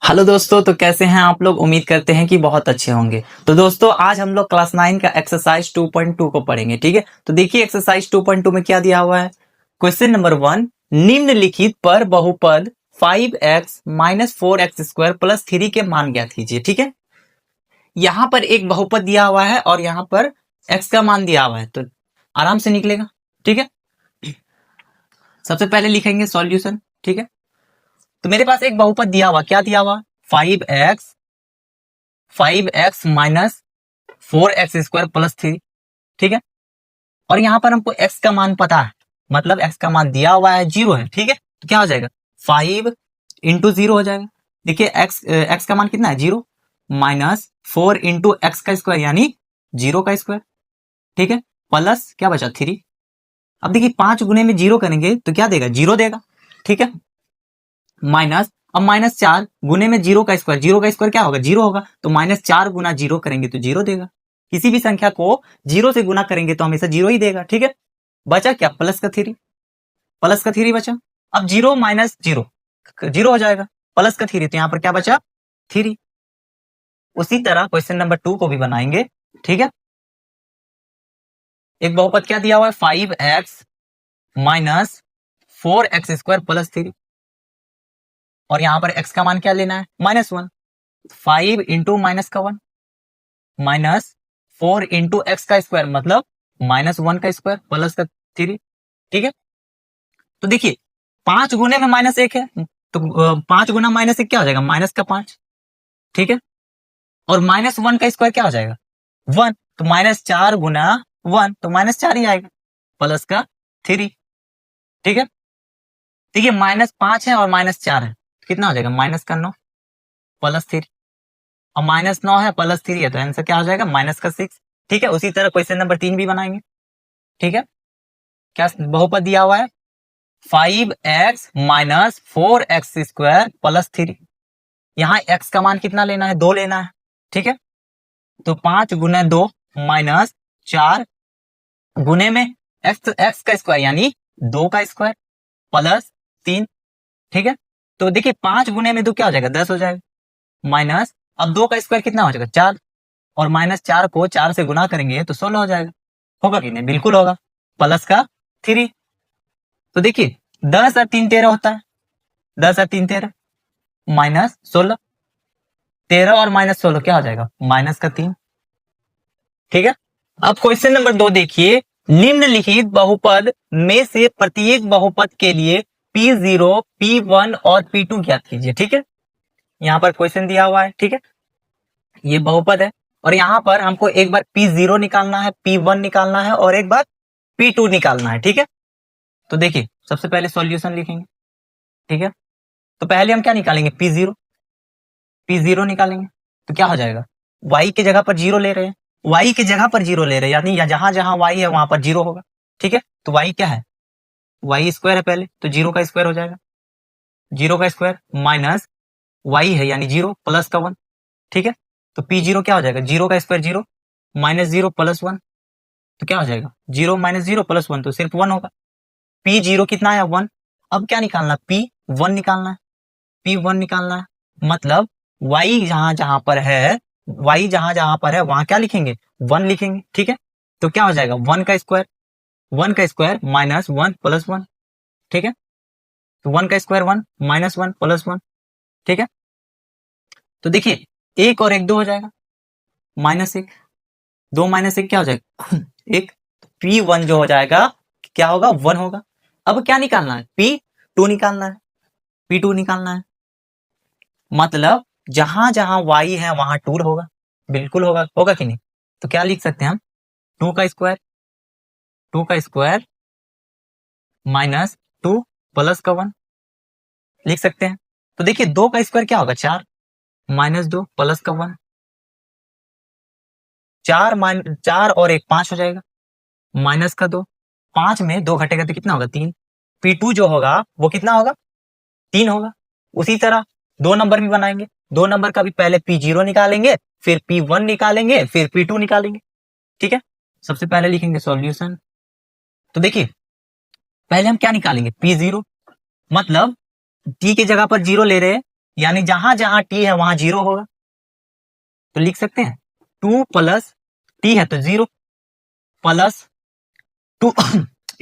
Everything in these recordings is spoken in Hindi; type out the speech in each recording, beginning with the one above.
हेलो दोस्तों, तो कैसे हैं आप लोग। उम्मीद करते हैं कि बहुत अच्छे होंगे। तो दोस्तों, आज हम लोग क्लास 9 का एक्सरसाइज 2.2 को पढ़ेंगे। ठीक है, तो देखिए एक्सरसाइज 2.2 में क्या दिया हुआ है। क्वेश्चन नंबर 1, निम्नलिखित पर बहुपद 5x माइनस 4x² प्लस 3 के मान ज्ञात कीजिए। ठीक है, यहाँ पर एक बहुपद दिया हुआ है और यहाँ पर x का मान दिया हुआ है, तो आराम से निकलेगा। ठीक है, सबसे पहले लिखेंगे सॉल्यूशन। ठीक है, तो मेरे पास एक बहुपद दिया हुआ, क्या दिया हुआ, 5x माइनस 4x² प्लस 3। ठीक है, और यहां पर हमको x का मान पता है, मतलब x का मान दिया हुआ है, 0 है। ठीक है, तो क्या हो जाएगा, 5 इंटू 0 हो जाएगा। देखिए x का मान कितना है, 0, माइनस 4 इंटू एक्स का स्क्वायर यानी 0 का स्क्वायर। ठीक है, प्लस क्या बचा, 3। अब देखिए 5 गुने में 0 करेंगे तो क्या देगा, 0 देगा। ठीक है, माइनस, अब माइनस 4 गुने में 0 का स्क्वायर, 0 का स्क्वायर क्या होगा, 0 होगा, तो माइनस 4 गुना 0 करेंगे तो 0 देगा। किसी भी संख्या को 0 से गुना करेंगे तो हमेशा 0 ही देगा। ठीक है, बचा क्या, प्लस का 3, प्लस का 3 बचा। अब 0 माइनस 0 0 हो जाएगा, प्लस का 3, तो यहां पर क्या बचा, 3। उसी तरह क्वेश्चन नंबर 2 को भी बनाएंगे। ठीक है, एक बहुपद क्या दिया हुआ है, 5x माइनस 4x² प्लस 3, और यहां पर x का मान क्या लेना है, -1। 5 इंटू माइनस का 1 माइनस 4 इंटू एक्स का स्क्वायर, मतलब -1 का स्क्वायर प्लस का 3। ठीक है, तो देखिए 5 गुने में -1 है, तो 5 गुना -1 क्या हो जाएगा, -5। ठीक है, और -1 का स्क्वायर क्या हो जाएगा, 1, तो -4 गुना 1 तो -4 ही आएगा, प्लस का 3। ठीक है, देखिए -5 है और -4 है, तो कितना हो जाएगा, -9 प्लस 3, और -9 है प्लस 3 है, तो आंसर क्या हो जाएगा, -6। ठीक है, उसी तरह क्वेश्चन नंबर 3 भी बनाएंगे। ठीक है, क्या बहुपद दिया हुआ है, 5x माइनस 4x² प्लस 3। यहाँ x का मान कितना लेना है, 2 लेना है। ठीक है, तो 5 गुने 2 माइनस 4 गुने में x का स्क्वायर यानी 2 का स्क्वायर प्लस 3। ठीक है, तो देखिए 5 गुने में 2 क्या हो जाएगा, 10 हो जाएगा, माइनस, अब 2 का स्क्वायर कितना हो जाएगा, 4, और -4 को 4 से गुना करेंगे तो 16 हो जाएगा। होगा कि नहीं, बिल्कुल होगा, प्लस का 3। तो देखिए 10 और 3 13 होता है, 10 और 3 13, -16, 13 और -16 क्या हो जाएगा, माइनस का 3। ठीक है, अब क्वेश्चन नंबर 2 देखिए, निम्नलिखित बहुपद में से प्रत्येक बहुपद के लिए P0, P1 और P2 ज्ञात कीजिए। ठीक है, यहाँ पर क्वेश्चन दिया हुआ है। ठीक है, ये बहुपद है और यहाँ पर हमको एक बार P0 निकालना है, P1 निकालना है और एक बार P2 निकालना है। ठीक है, तो देखिए सबसे पहले सॉल्यूशन लिखेंगे। ठीक है, तो पहले हम क्या निकालेंगे, P0 निकालेंगे, तो क्या हो जाएगा, y की जगह पर 0 ले रहे हैं, y की जगह पर 0 ले रहे हैं, यानी जहां जहां y है वहां पर 0 होगा। ठीक है, तो y क्या है, y स्क्वायर है पहले, तो 0 का स्क्वायर हो जाएगा, 0 का स्क्वायर माइनस y है यानी 0 प्लस का 1। ठीक है, तो P0 क्या हो जाएगा, 0 का स्क्वायर 0 माइनस 0 प्लस 1, तो क्या हो जाएगा, 0 माइनस 0 प्लस 1 तो सिर्फ 1 होगा। P0 कितना है, 1। अब क्या निकालना, P1 निकालना है, P1 निकालना है, मतलब y जहां जहां पर है, y जहां जहां पर है वहां क्या लिखेंगे, 1 लिखेंगे। ठीक है, तो क्या हो जाएगा, 1 का स्क्वायर, 1 का स्क्वायर माइनस 1 प्लस 1। ठीक है, तो 1 का स्क्वायर 1 माइनस 1 प्लस 1। ठीक है, तो देखिए 1 और 1 2 हो जाएगा, -1, 2 माइनस 1 क्या हो जाएगा, 1। P1 जो हो जाएगा क्या होगा, 1 होगा। अब क्या निकालना है, P2 निकालना है, P2 निकालना है, मतलब जहां जहां y है वहां 2 होगा, बिल्कुल होगा, होगा कि नहीं। तो क्या लिख सकते हैं हम, 2 का स्क्वायर, 2 का स्क्वायर माइनस 2 प्लस का 1 लिख सकते हैं। तो देखिए 2 का स्क्वायर क्या होगा, 4 माइनस 2 प्लस का 1, 4 और 1 5 हो जाएगा, माइनस का 2, 5 में 2 घटेगा तो कितना होगा, 3। P2 जो होगा वो कितना होगा, 3 होगा। उसी तरह 2 नंबर भी बनाएंगे, 2 नंबर का भी पहले P0 निकालेंगे, फिर P1 निकालेंगे, फिर P2 निकालेंगे। ठीक है, सबसे पहले लिखेंगे सॉल्यूशन। तो देखिए पहले हम क्या निकालेंगे, P0, मतलब t की जगह पर 0 ले रहे हैं, यानी जहां जहां टी है वहां जीरो होगा, तो लिख सकते हैं 2 प्लस टी है तो जीरो प्लस 2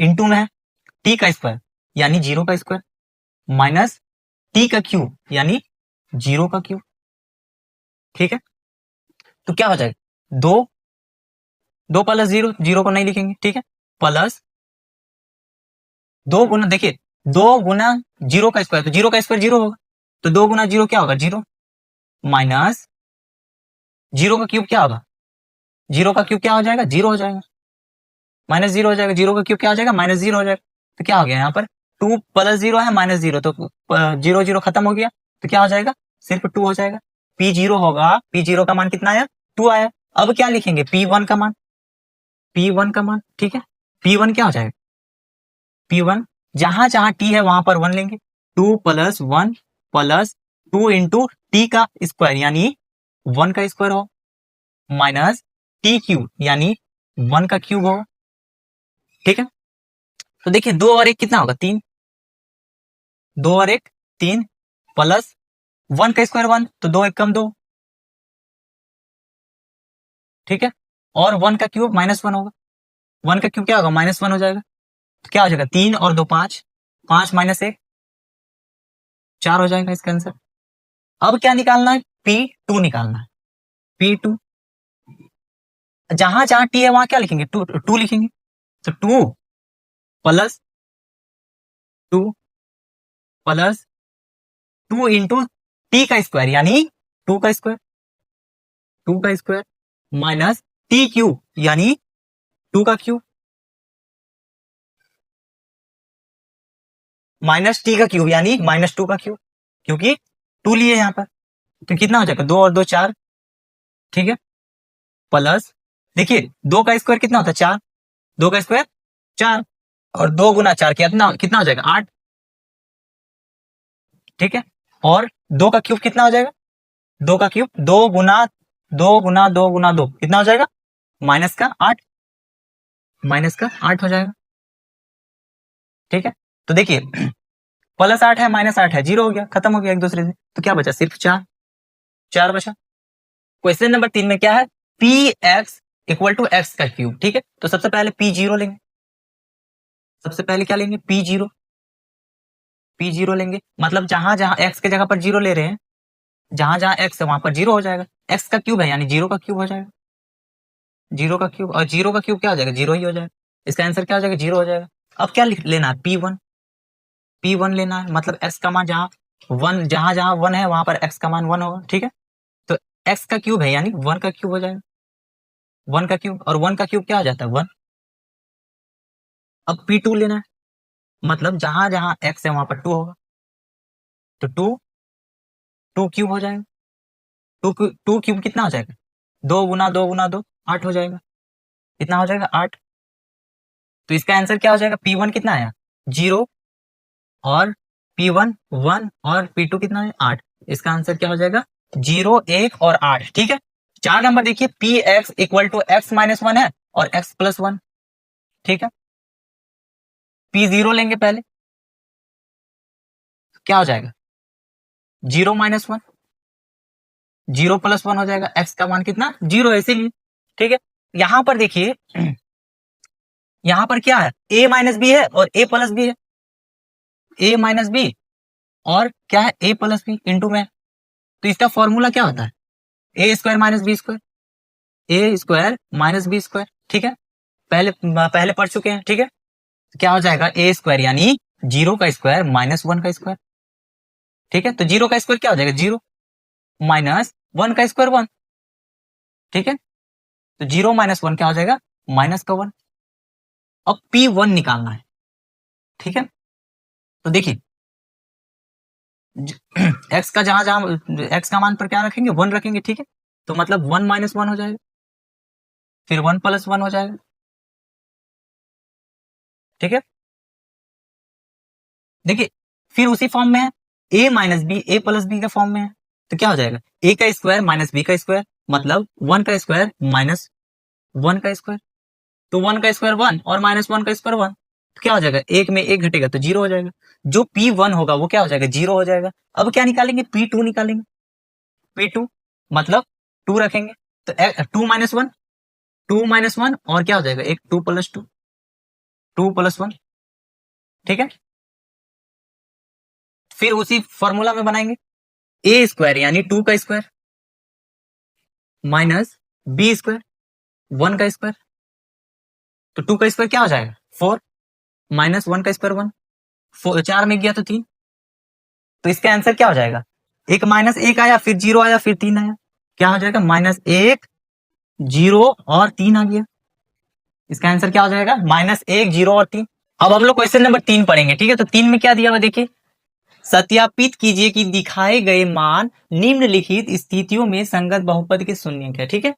इंटू में है टी का स्क्वायर यानी जीरो का स्क्वायर माइनस टी का क्यूब यानी जीरो का क्यूब। ठीक है, तो क्या हो जाएगा 2 प्लस जीरो, जीरो को नहीं लिखेंगे, ठीक है, प्लस 2 गुना, देखिए 2 गुना जीरो का स्क्वायर, तो जीरो का स्क्वायर जीरो होगा, तो 2 गुना जीरो क्या होगा जीरो, माइनस जीरो का क्यूब क्या होगा, जीरो का क्यूब क्या हो जाएगा जीरो हो जाएगा, माइनस जीरो हो जाएगा, जीरो का क्यूब क्या हो जाएगा माइनस जीरो हो जाएगा। तो क्या हो गया यहाँ पर 2 प्लस जीरो है माइनस जीरो, तो जीरो जीरो खत्म हो गया, तो क्या हो जाएगा सिर्फ 2 हो जाएगा। पी जीरो होगा, पी जीरो का मान कितना आया 2 आया। अब क्या लिखेंगे पी वन का मान, पी वन का मान, ठीक है, पी वन क्या हो जाएगा, पी वन जहां जहां टी है वहां पर 1 लेंगे, 2 प्लस 1 प्लस 2 इंटू टी का स्क्वायर यानी 1 का स्क्वायर हो माइनस टी क्यूब यानी 1 का क्यूब हो। ठीक है, तो देखिए 2 और 1 कितना होगा 3, 2 और 1 3 प्लस 1 का स्क्वायर 1, तो 2 1 कम 2, ठीक है, और 1 का क्यूब माइनस 1 होगा, 1 का क्यूब क्या होगा माइनस 1 हो जाएगा, तो क्या हो जाएगा 3 और 2 5, 5 माइनस 1 4 हो जाएगा इसका आंसर। अब क्या निकालना है P2 निकालना है, P2 जहां जहां टी है वहां क्या लिखेंगे 2 लिखेंगे, तो 2 प्लस 2 प्लस 2 इंटू टी का स्क्वायर यानी 2 का स्क्वायर, 2 का स्क्वायर माइनस टी क्यूब यानी 2 का क्यूब माइनस टी का क्यूब यानी माइनस 2 का क्यूब, क्योंकि 2 लिए यहाँ पर, तो कितना हो जाएगा 2 और 2 4, ठीक है, प्लस देखिए 2 का स्क्वायर कितना होता है 4, 2 का स्क्वायर 4 और 2 गुना 4 कितना कितना हो जाएगा 8, ठीक है, और 2 का क्यूब कितना हो जाएगा, 2 का क्यूब 2 गुना 2 गुना 2 गुना 2 कितना हो जाएगा माइनस का 8, माइनस का 8 हो जाएगा। ठीक है, तो देखिए प्लस 8 है माइनस 8 है, जीरो हो गया, खत्म हो गया एक दूसरे से, तो क्या बचा सिर्फ 4, 4 बचा। क्वेश्चन नंबर 3 में क्या है p x equal to x का क्यूब, ठीक है, तो सबसे पहले पी जीरो लेंगे, सबसे पहले क्या लेंगे पी जीरो, पी जीरो लेंगे, मतलब जहां जहां एक्स के जगह पर जीरो ले रहे हैं, जहां जहां एक्स है वहां पर जीरो हो जाएगा, एक्स का क्यूब है यानी जीरो का क्यूब हो जाएगा, जीरो का क्यूब, और जीरो का क्यूब क्या हो जाएगा जीरो ही हो जाएगा, इसका आंसर क्या हो जाएगा जीरो हो जाएगा। अब क्या लेना है पी वन, पी वन लेना है, मतलब एक्स का मान जहां जहां वन है वहां पर एक्स का मान 1 होगा, ठीक है, तो एक्स का क्यूब है यानी 1 का क्यूब हो जाएगा, 1 का क्यूब, और 1 का क्यूब क्या हो जाता है 1। अब P2 लेना है, मतलब जहां जहां x है वहां पर 2 होगा, तो 2 क्यूब हो जाएगा, 2 क्यूब कितना हो जाएगा 2 गुना 2 गुना 2 8 हो जाएगा, कितना हो जाएगा 8, तो इसका आंसर क्या हो जाएगा P1 कितना आया 0 और P1 1 और P2 कितना है 8, इसका आंसर क्या हो जाएगा 0 1 और 8। ठीक है, 4 नंबर देखिए p x equal to x minus 1 है और x प्लस 1, ठीक है, P0 लेंगे पहले, क्या हो जाएगा 0 माइनस 1, 0 प्लस 1 हो जाएगा, x का मान कितना 0 है इसीलिए, ठीक है। यहां पर देखिए यहां पर क्या है a माइनस बी है और a प्लस बी है, a माइनस बी और क्या है a प्लस बी इंटू में, तो इसका फॉर्मूला क्या होता है ए स्क्वायर माइनस बी स्क्वायर, ए स्क्वायर माइनस बी स्क्वायर, ठीक है, पहले पहले पढ़ चुके हैं, ठीक है, तो क्या हो जाएगा ए स्क्वायर यानी 0 का स्क्वायर माइनस 1 का स्क्वायर, ठीक है, तो 0 का स्क्वायर क्या हो जाएगा 0 माइनस 1 का स्क्वायर 1, ठीक है, तो 0 माइनस 1 क्या हो जाएगा माइनस का 1। अब P1 निकालना है, ठीक है, तो देखिए x का जहां जहां x का मान पर क्या रखेंगे 1 रखेंगे, ठीक है, तो मतलब 1 माइनस 1 हो जाएगा, फिर 1 प्लस 1 हो जाएगा, ठीक है, देखिए फिर उसी फॉर्म में है a minus b a plus b का फॉर्म में है, तो क्या हो जाएगा a का स्क्वायर माइनस बी का स्क्वायर मतलब 1 का स्क्वायर माइनस 1 का स्क्वायर, तो 1 का स्क्वायर 1 और माइनस 1 का स्क्वायर 1, तो क्या हो जाएगा, एक में एक घटेगा तो जीरो हो जाएगा, जो P1 होगा वो क्या हो जाएगा, जीरो हो जाएगा। अब क्या निकालेंगे, P2 निकालेंगे, P2 मतलब 2 रखेंगे, तो 2 - 1, 2 - 1 और क्या हो जाएगा, एक 2 + 2, 2 + 1, ठीक है। फिर उसी फॉर्मूला में बनाएंगे, ए स्क्वायर यानी 2 का स्क्वायर माइनस बी स्क्वायर 1 का स्क्वायर, तो 2 का स्क्वायर क्या हो जाएगा 4 माइनस 1 का स्क्वायर 1, 4 में गया तो 3, तो इसका आंसर क्या हो जाएगा, एक माइनस एक आया फिर जीरो आया फिर 3 आया, क्या हो जाएगा -1 0 और 3 आ गया, इसका आंसर क्या हो जाएगा -1 0 और 3। अब हम लोग क्वेश्चन नंबर 3 पढ़ेंगे, ठीक है। तो 3 में क्या दिया हुआ देखिए, सत्यापित कीजिए कि दिखाए गए मान निम्नलिखित स्थितियों में संगत बहुपद के शून्यक है, ठीक है।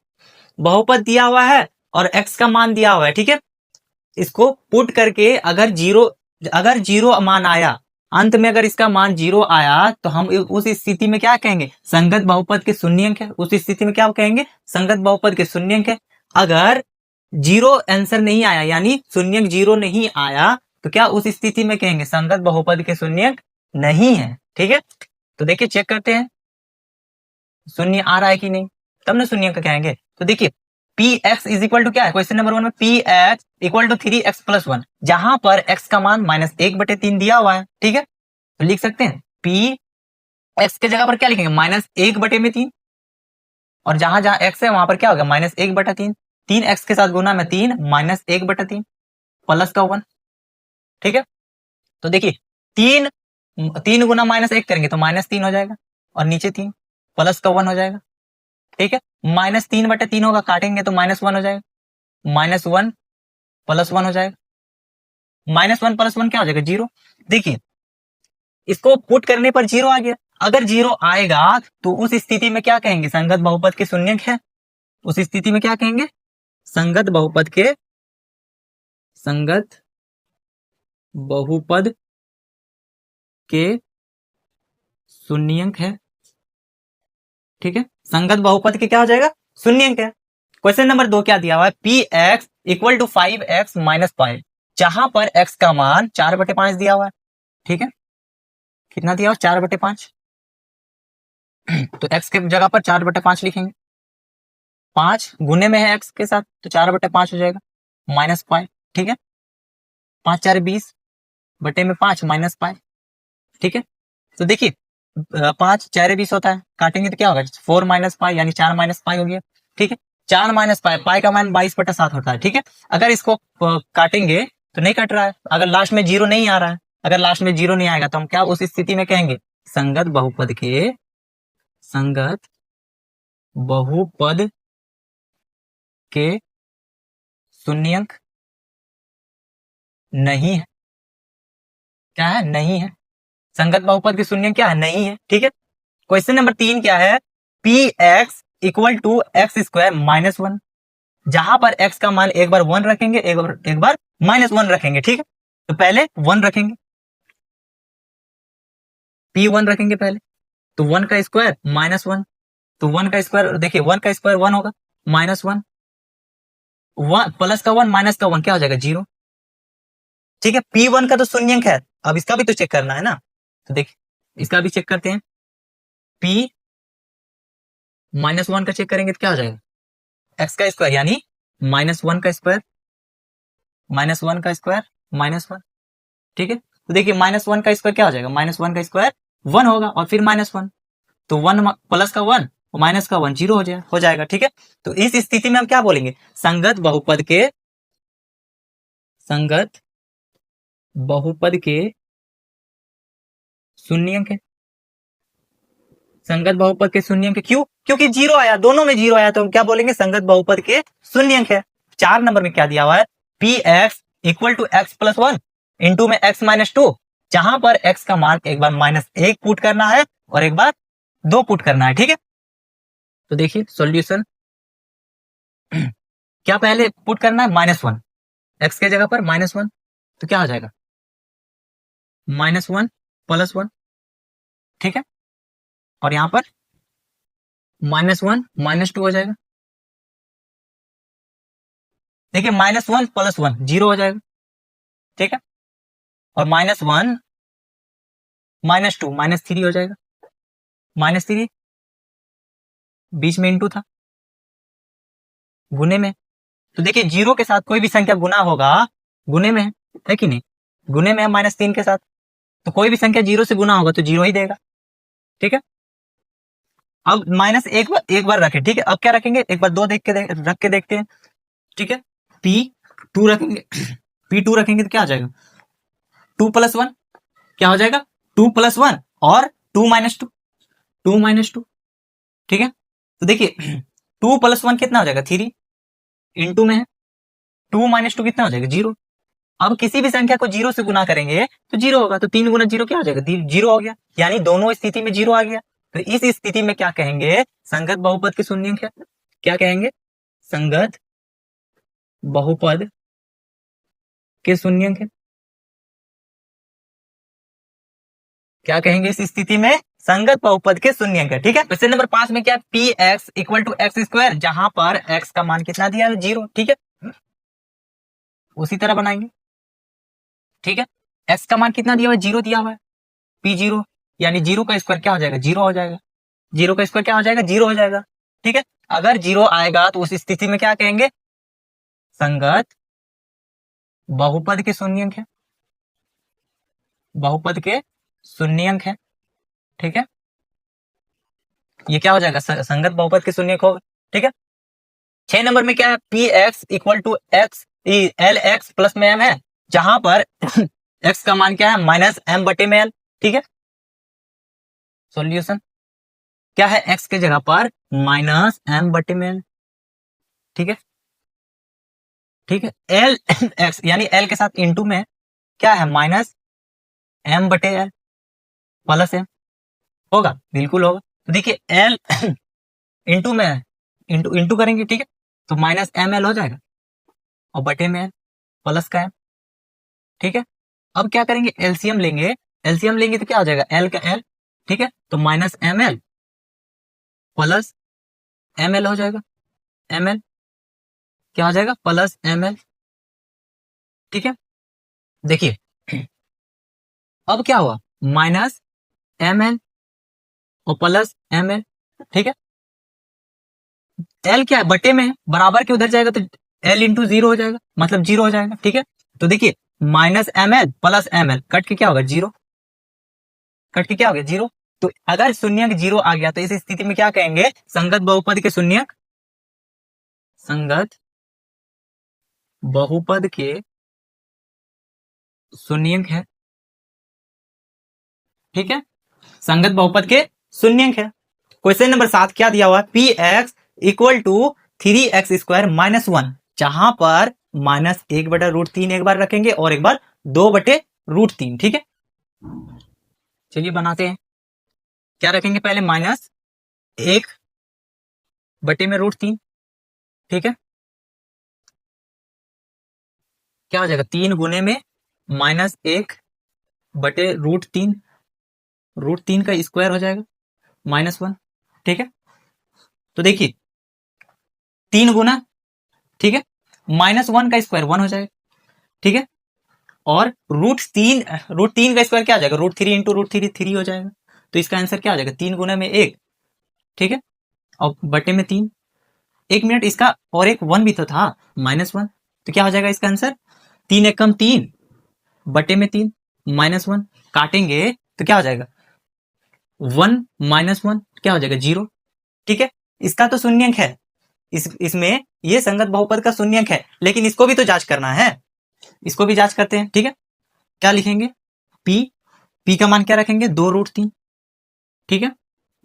बहुपद दिया हुआ है और x का मान दिया हुआ है, ठीक है। इसको पुट करके अगर जीरो मान आया, अंत में अगर इसका मान 0 आया तो हम उस स्थिति में क्या कहेंगे, संगत बहुपद के शून्यक है। उस स्थिति में क्या कहेंगे, संगत बहुपद के शून्यक है। अगर 0 आंसर नहीं आया यानी शून्यक 0 नहीं आया तो क्या उस स्थिति में कहेंगे, संगत बहुपद के शून्यक नहीं है, ठीक है। तो देखिए चेक करते हैं शून्य आ रहा है कि नहीं, तब ना शून्य का कहेंगे। तो देखिए Px इज इक्वल टू क्या है, क्वेश्चन नंबर 1 में Px इक्वल टू 3x+1, जहां पर x का मान -1/3 दिया हुआ है, ठीक है। तो लिख सकते हैं Px के जगह पर क्या लिखेंगे, -1/3, और जहां जहां x है वहां पर क्या होगा -1/3, 3x के साथ गुना में 3 -1/3 प्लस का 1, ठीक है। तो देखिए 3 3 गुना -1 करेंगे तो -3 हो जाएगा और नीचे 3 प्लस का 1 हो जाएगा, ठीक है। -3/3 होगा, काटेंगे तो -1 हो जाएगा, -1 + 1 हो जाएगा, -1 + 1 क्या हो जाएगा 0। देखिए इसको पुट करने पर 0 आ गया, अगर 0 आएगा तो उस स्थिति में क्या कहेंगे, संगत बहुपद के शून्यक है। उस स्थिति में क्या कहेंगे, संगत बहुपद के शून्यक है, ठीक है। संगत बहुपद के क्या हो जाएगा, शून्यक है। क्वेश्चन नंबर 2 क्या दिया हुआ है, Px इक्वल टू 5x - 5, जहां पर x का मान 4/5 दिया हुआ है, ठीक है। कितना दिया हुआ, 4/5, तो x के जगह पर 4/5 लिखेंगे, 5 गुने में है x के साथ तो 4/5 हो जाएगा -5, ठीक है। 5 4 20 बटे में 5 -5, ठीक है। तो देखिए 5 4 20 होता है, काटेंगे तो क्या होगा 4 - 5 यानी 4 - 5 हो गया, ठीक है। 4 - 5, पाई का मान 22/7 होता है, ठीक है। अगर इसको काटेंगे तो नहीं कट रहा है, अगर लास्ट में 0 नहीं आ रहा है, अगर लास्ट में 0 नहीं आएगा तो हम क्या उस स्थिति में कहेंगे, संगत बहुपद के शून्यक नहीं है, क्या है, नहीं है। संगत बहुपद के शून्यक क्या है, नहीं है, ठीक है। क्वेश्चन नंबर 3 क्या है, Px इक्वल टू x² - 1, जहां पर x का मान एक बार 1 रखेंगे, एक बार -1 रखेंगे, ठीक है। तो पहले 1 रखेंगे, P1 रखेंगे पहले, तो 1 का स्क्वायर -1, तो 1 का स्क्वायर देखिए 1 का स्क्वायर 1 होगा, -1 प्लस का 1 माइनस का 1 क्या हो जाएगा 0, ठीक है। P1 का तो शून्यक है, अब इसका भी तो चेक करना है ना, तो देखिए इसका भी चेक करते हैं, P -1 का चेक करेंगे तो क्या हो जाएगा, x का स्क्वायर यानी -1 का स्क्वायर -1, ठीक है। तो देखिए -1 का स्क्वायर क्या हो जाएगा, -1 का स्क्वायर 1 होगा और फिर -1, तो 1 प्लस का 1 और माइनस का 1 0 हो जाएगा, ठीक है। तो इस स्थिति में हम क्या बोलेंगे, संगत बहुपद के शून्यक है, संगत बहुपद के शून्यक है, क्यों, क्योंकि 0 आया, दोनों में 0 आया, तो हम क्या बोलेंगे, संगत बहुपद के शून्यक है। 4 नंबर में क्या दिया हुआ है, Px equal to x+1 into में x - 2, जहां पर x का मान एक बार -1 पुट करना है और एक बार 2 पुट करना है, ठीक है। तो देखिए सॉल्यूशन क्या पहले पुट करना है, -1, x के जगह पर -1, तो क्या हो जाएगा -1 + 1, ठीक है। और यहां पर -1 - 2 हो जाएगा, देखिए -1 + 1 0 हो जाएगा, ठीक है, और -1 -2 -3 हो जाएगा, -3 बीच में इंटू था गुने में। तो देखिए जीरो के साथ कोई भी संख्या गुना होगा गुने में है कि नहीं, गुने में है -3 के साथ, तो कोई भी संख्या जीरो से गुना होगा तो जीरो ही देगा। ठीक है, अब माइनस एक बार रखे, ठीक है, अब क्या रखेंगे, एक बार दो रख के देखते हैं। ठीक है, P2 रखेंगे, P2 रखेंगे तो क्या हो जाएगा, 2 + 1 क्या हो जाएगा, 2 + 1 और 2 - 2, 2 - 2। ठीक है, तो देखिए 2 + 1 कितना हो जाएगा, 3 इंटू में है 2 - 2 कितना हो जाएगा, 0। अब किसी भी संख्या को जीरो से गुना करेंगे तो जीरो होगा, तो 3 गुना जीरो क्या हो जाएगा, जीरो हो गया, यानी दोनों स्थिति में जीरो आ गया। तो इस स्थिति में क्या कहेंगे, संगत बहुपद के शून्यंक है। क्या कहेंगे, संगत बहुपद के शून्यंक है। क्या कहेंगे इस स्थिति में, संगत बहुपद के शून्यंक है। ठीक है, क्वेश्चन नंबर 5 में क्या, p x equal to x square, जहां पर एक्स का मान कितना दिया है, 0। ठीक है, उसी तरह बनाएंगे। ठीक है, एक्स का मान कितना दिया हुआ है, 0 दिया हुआ है, P0 यानी 0 का स्क्वायर क्या हो जाएगा, 0 हो जाएगा, 0 का स्क्वायर क्या हो जाएगा, 0 हो जाएगा। ठीक है, अगर 0 आएगा तो उस स्थिति में क्या कहेंगे, संगत बहुपद के शून्यंक है, बहुपद के शून्यंक है। ठीक है, ये क्या हो जाएगा, संगत बहुपद के शून्यंक होगा। ठीक है, 6 नंबर में क्या है, p x equal to x l x plus में एम है, जहां पर एक्स का मान क्या है, -m/l। ठीक है, सॉल्यूशन क्या है, एक्स के जगह पर -m/l। ठीक है, ठीक है, एल एक्स यानी एल के साथ इंटू में क्या है, -m/l प्लस m, होगा, बिल्कुल होगा। तो देखिए एल इंटू में इंटू इंटू करेंगे, ठीक है, तो -ml हो जाएगा और बटे में प्लस का m। ठीक है, अब क्या करेंगे, एलसीएम लेंगे, एलसीएम लेंगे तो क्या हो जाएगा, एल का एल। ठीक है, तो -ml प्लस ml हो जाएगा, ml क्या हो जाएगा, प्लस ml। ठीक है, देखिए अब क्या हुआ, -ml और प्लस ml। ठीक है, l क्या है, बटे में है, बराबर के उधर जाएगा तो l इंटू 0 हो जाएगा, मतलब 0 हो जाएगा। ठीक है, तो देखिए -ml प्लस ml कट के क्या होगा, 0, कट के क्या हो गया, 0। तो अगर शून्यंक 0 आ गया तो इस स्थिति में क्या कहेंगे, संगत बहुपद के शून्यंक, संगत बहुपद के शून्यंक है। ठीक है, संगत बहुपद के शून्यंक है। क्वेश्चन नंबर 7 क्या दिया हुआ है, p x equal to 3x² -1, जहां पर -1/√3 एक बार रखेंगे और एक बार 2/√3। ठीक है, चलिए बनाते हैं। क्या रखेंगे, पहले -1/√3। ठीक है, क्या हो जाएगा, 3 गुने में -1/√3, √3 का स्क्वायर हो जाएगा -1। ठीक है, तो देखिए 3 गुना, ठीक है, -1 का स्क्वायर 1 हो जाएगा। ठीक है, और √3 का स्क्वायर क्या आ जाएगा, √3 इंटू √3 3 हो जाएगा। तो इसका आंसर क्या आ जाएगा, 3 गुना में 1। ठीक है, और बटे में 3। 1 मिनट, इसका और एक 1 भी तो था, -1, तो क्या हो जाएगा इसका आंसर, 3 एकम 3 बटे में 3 -1, काटेंगे तो क्या हो जाएगा, 1 -1 क्या हो जाएगा, 0। ठीक है, इसका तो शून्यंक है, इसमें ये संगत बहुपद का शून्यंक है, लेकिन इसको भी तो जांच करना है, इसको भी जांच करते हैं। ठीक है, क्या लिखेंगे, p का मान क्या रखेंगे, 2√3। ठीक है,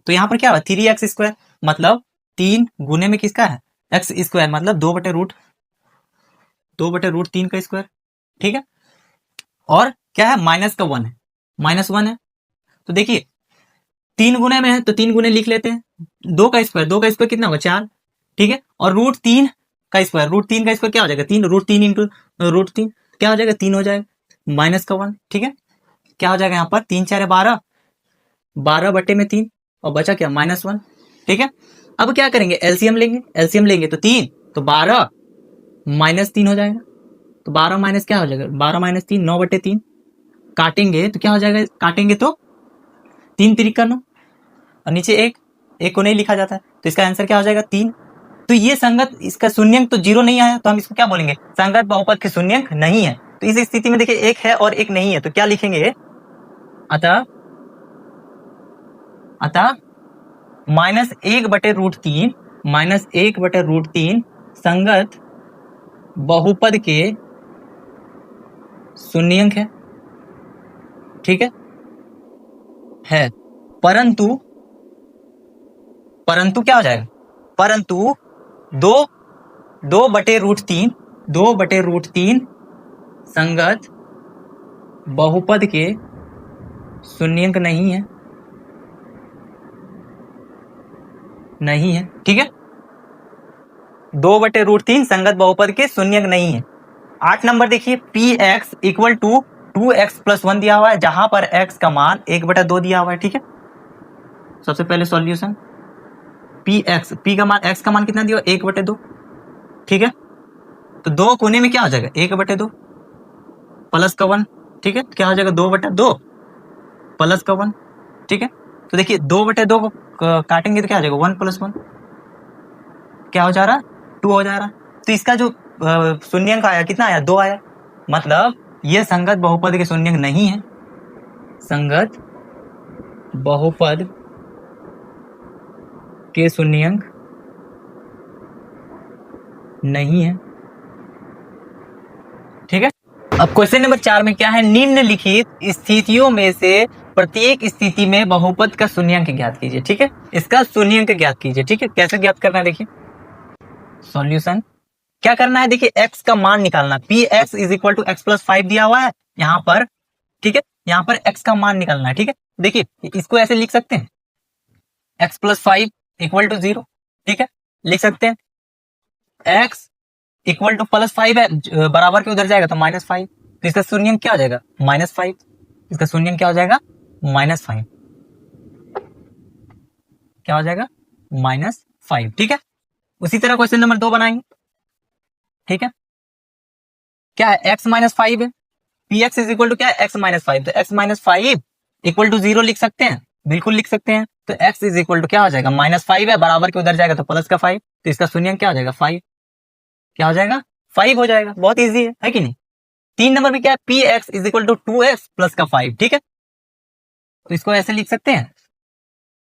तो यहां पर क्या हुआ, 3x², मतलब 3 गुने में किसका है, x², मतलब 2/√3 का स्क्वायर। ठीक है, और क्या है, माइनस का 1 है, -1 है। तो देखिए 3 गुने में है तो 3 गुने लिख लेते हैं, 2 का स्क्वायर कितना होगा, 4। ठीक है, और √3 का स्क्वायर, √3 का स्क्वायर क्या हो जाएगा, 3, √3 इंटू √3 क्या हो जाएगा, 3 हो जाएगा, -1। ठीक है, क्या हो जाएगा, यहाँ पर 3 4 12, 12 बटे में 3 और बचा क्या, -1। ठीक है, अब क्या करेंगे, एलसीएम लेंगे, एलसीएम लेंगे तो 3, तो 12 -3 हो जाएगा, तो 12 माइनस क्या हो जाएगा, 12 माइनस 3 9/3, काटेंगे तो क्या हो जाएगा, काटेंगे तो 3 3 9, और नीचे एक को नहीं लिखा जाता है, तो इसका आंसर क्या हो जाएगा 3। तो ये संगत, इसका शून्यंक तो 0 नहीं आया, तो हम इसको क्या बोलेंगे, संगत बहुपद के शून्यंक नहीं है। तो इस स्थिति में देखिए एक है और एक नहीं है, तो क्या लिखेंगे, अतः -1/√3 -1/√3 संगत बहुपद के शून्यंक है, ठीक है। परंतु क्या हो जाएगा, परंतु 2/√3 संगत बहुपद के शून्यंक नहीं है, ठीक है। 2/√3 संगत बहुपद के शून्यंक नहीं है। 8 नंबर देखिए, px इक्वल टू 2x + 1 दिया हुआ है, जहां पर x का मान 1/2 दिया हुआ है, ठीक है। सबसे पहले सॉल्यूशन, p का मान, x का मान कितना दिया, 1/2, ठीक है। तो 2 कोने में क्या हो जाएगा, 1/2 प्लस का 1, ठीक है। क्या हो जाएगा, 2/2 प्लस का 1, ठीक है। तो देखिए 2/2 को काटेंगे तो क्या हो जाएगा, 1 + 1 क्या हो जा रहा, 2 हो जा रहा। तो इसका जो शून्यंक आया कितना आया, 2 आया, मतलब ये संगत बहुपद के शून्यंक नहीं है, संगत बहुपद के शून्यंक नहीं है, ठीक है। अब क्वेश्चन नंबर 4 में क्या है, निम्नलिखित स्थितियों में से प्रत्येक स्थिति में बहुपद का शून्यंक ज्ञात कीजिए, ठीक है। इसका शून्यंक ज्ञात कीजिए, ठीक है। कैसे ज्ञात करना है, देखिए सॉल्यूशन क्या करना है, देखिए x का मान निकालना, px = x + 5 दिया हुआ है यहाँ पर, ठीक है। यहाँ पर x का मान निकालना है, ठीक है। देखिए इसको ऐसे लिख सकते हैं, x + 5 = 0, ठीक है, लिख सकते हैं। x = +5 है, बराबर के उधर जाएगा तो -5, तो इसका शून्यंक क्या हो जाएगा, -5, इसका शून्यंक क्या हो जाएगा, -5, क्या हो जाएगा, -5, ठीक है। उसी तरह क्वेश्चन नंबर 2 बनाएंगे, ठीक है। क्या है, x - 5 है, px = क्या है, x - 5, तो x - 5 = 0 लिख सकते हैं, बिल्कुल लिख सकते हैं। तो x = क्या हो जाएगा, -5 है, बराबर के उधर जाएगा तो प्लस का 5, तो इसका शून्यंक क्या हो जाएगा, 5, क्या हो जाएगा, 5 हो जाएगा। बहुत इजी है कि नहीं। 3 नंबर में क्या है, px = 2x + का 5, ठीक है। तो इसको ऐसे लिख सकते हैं,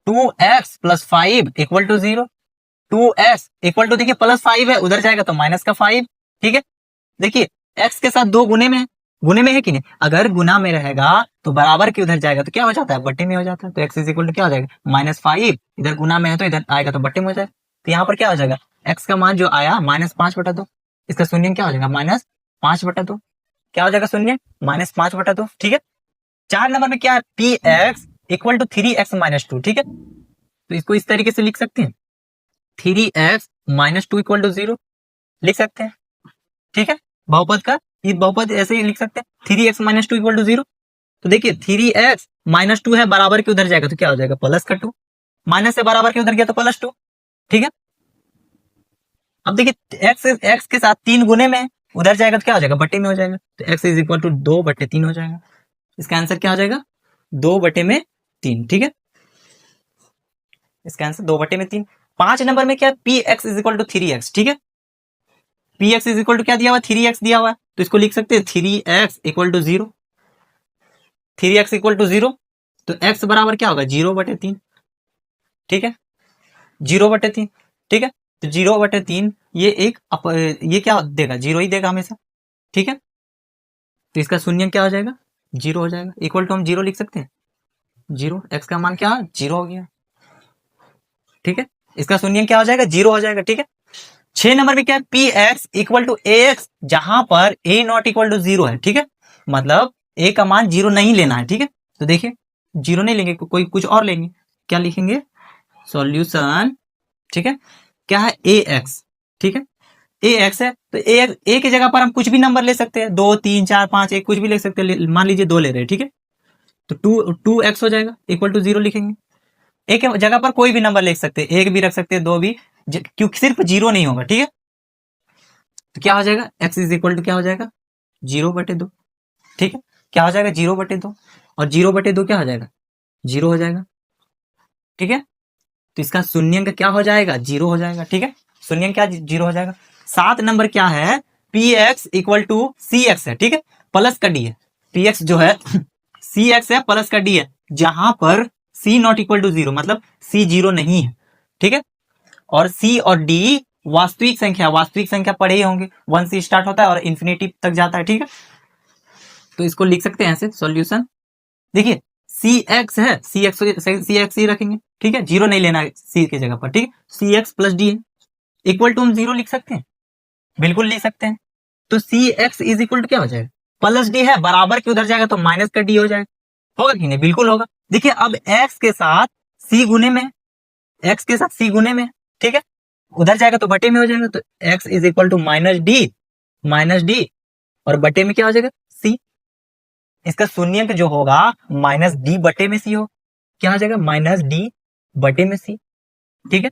2x + 5 = 0, 2x = देखिए +5 है, उधर जाएगा तो माइनस का 5, ठीक है। देखिए x के साथ 2 गुने में है कि नहीं, अगर गुना में रहेगा तो बराबर के उधर जाएगा तो क्या हो जाता है, बट्टे में हो जाता है। तो x = क्या हो जाएगा, -5, इधर गुना में है तो इधर आएगा तो बट्टे में हो जाएगा। तो यहाँ पर क्या हो जाएगा, x का मान जो आया -5/2, इसका शून्य क्या हो जाएगा, -5/2, क्या हो जाएगा शून्य, -5/2, ठीक है। 4 नंबर में क्या है, px = 3x - 2, ठीक है। तो इसको इस तरीके से लिख सकते हैं, 3x - 2 = 0 लिख सकते हैं, ठीक है। बहुपद का ये बहुपद ऐसे ही लिख सकते हैं, 3x - 2 = 0। तो देखिए 3x - 2 है, बराबर के उधर जाएगा तो क्या हो जाएगा, प्लस का 2, माइनस से बराबर के उधर गया तो +2, ठीक है। अब देखिए x के साथ 3 गुने में, उधर जाएगा तो क्या हो जाएगा, बट्टे में हो जाएगा। तो x = 2/3 हो जाएगा। इसका आंसर क्या हो जाएगा, 2/3, ठीक है। इसका आंसर 2/3। 5 नंबर में क्या है, px = 3x, ठीक है। px = क्या दिया हुआ, 3x दिया हुआ है, तो इसको लिख सकते हैं 3x = 0, 3x = 0, तो x बराबर क्या होगा, 0/3, ठीक है, 0/3, ठीक है। तो 0/3 ये क्या देगा, 0 ही देगा हमेशा, ठीक है। तो इसका शून्य क्या हो जाएगा, 0 हो जाएगा। इक्वल टू हम 0 लिख सकते हैं, 0, x का मान क्या, 0 हो गया, ठीक है। इसका शून्य क्या हो जाएगा, 0 हो जाएगा, ठीक है। 6 नंबर में क्या है, px = ax, जहां पर a ≠ 0 है, ठीक है। मतलब a का मान 0 नहीं लेना है, ठीक है। तो देखिए 0 नहीं लेंगे, कोई कुछ और लेंगे, क्या लिखेंगे, सॉल्यूशन, ठीक है। क्या है, ax, ठीक है, ax है, तो a की जगह पर हम कुछ भी नंबर ले सकते हैं, 2 3 4 5 1 कुछ भी ले सकते हैं, मान लीजिए 2 ले रहे हैं, ठीक है। तो 2x हो जाएगा, = 0 लिखेंगे। a की जगह पर कोई भी नंबर लिख सकते हैं, 1 भी रख सकते हैं, 2 भी, क्योंकि सिर्फ 0 नहीं होगा, ठीक है। तो क्या हो जाएगा, x = क्या हो जाएगा, 0/2। ठीक है, क्या हो जाएगा 0/2, और 0/2 क्या हो जाएगा 0 हो जाएगा। ठीक है, तो इसका शून्यंक क्या हो जाएगा 0 हो जाएगा। ठीक है, शून्यंक क्या 0 हो जाएगा। 7 नंबर क्या है p x equal to c x है। ठीक है, प्लस का डी है, पी एक्स जो है सी एक्स है प्लस का डी है, जहां पर सी नॉट इक्वल टू 0 मतलब सी 0 नहीं है। ठीक है, और सी और डी वास्तविक संख्या पढ़े ही होंगे, 1 से स्टार्ट होता है और इन्फिनिटी तक जाता है। ठीक है, तो इसको लिख सकते हैं ऐसे सॉल्यूशन। देखिए सी एक्स है, सी एक्स ही रखेंगे। ठीक है, 0 नहीं लेना है सी की जगह पर। ठीक है, सी एक्स प्लस डी है, इक्वल टू हम 0 लिख सकते हैं, बिल्कुल लिख सकते हैं। तो सी एक्स इज इक्वल टू क्या हो जाएगा प्लस डी है, बराबर के उधर जाएगा तो माइनस का डी हो जाएगा। होगा कि नहीं, बिल्कुल होगा। देखिए अब एक्स के साथ सी गुने में, एक्स के साथ सी गुने में। ठीक है, उधर जाएगा तो बटे में हो जाएगा, तो x is equal to minus d और बटे में क्या हो जाएगा सी। इसका शून्यंक जो होगा माइनस डी बटे में सी हो, क्या हो जाएगा माइनस डी बटे में सी। ठीक है,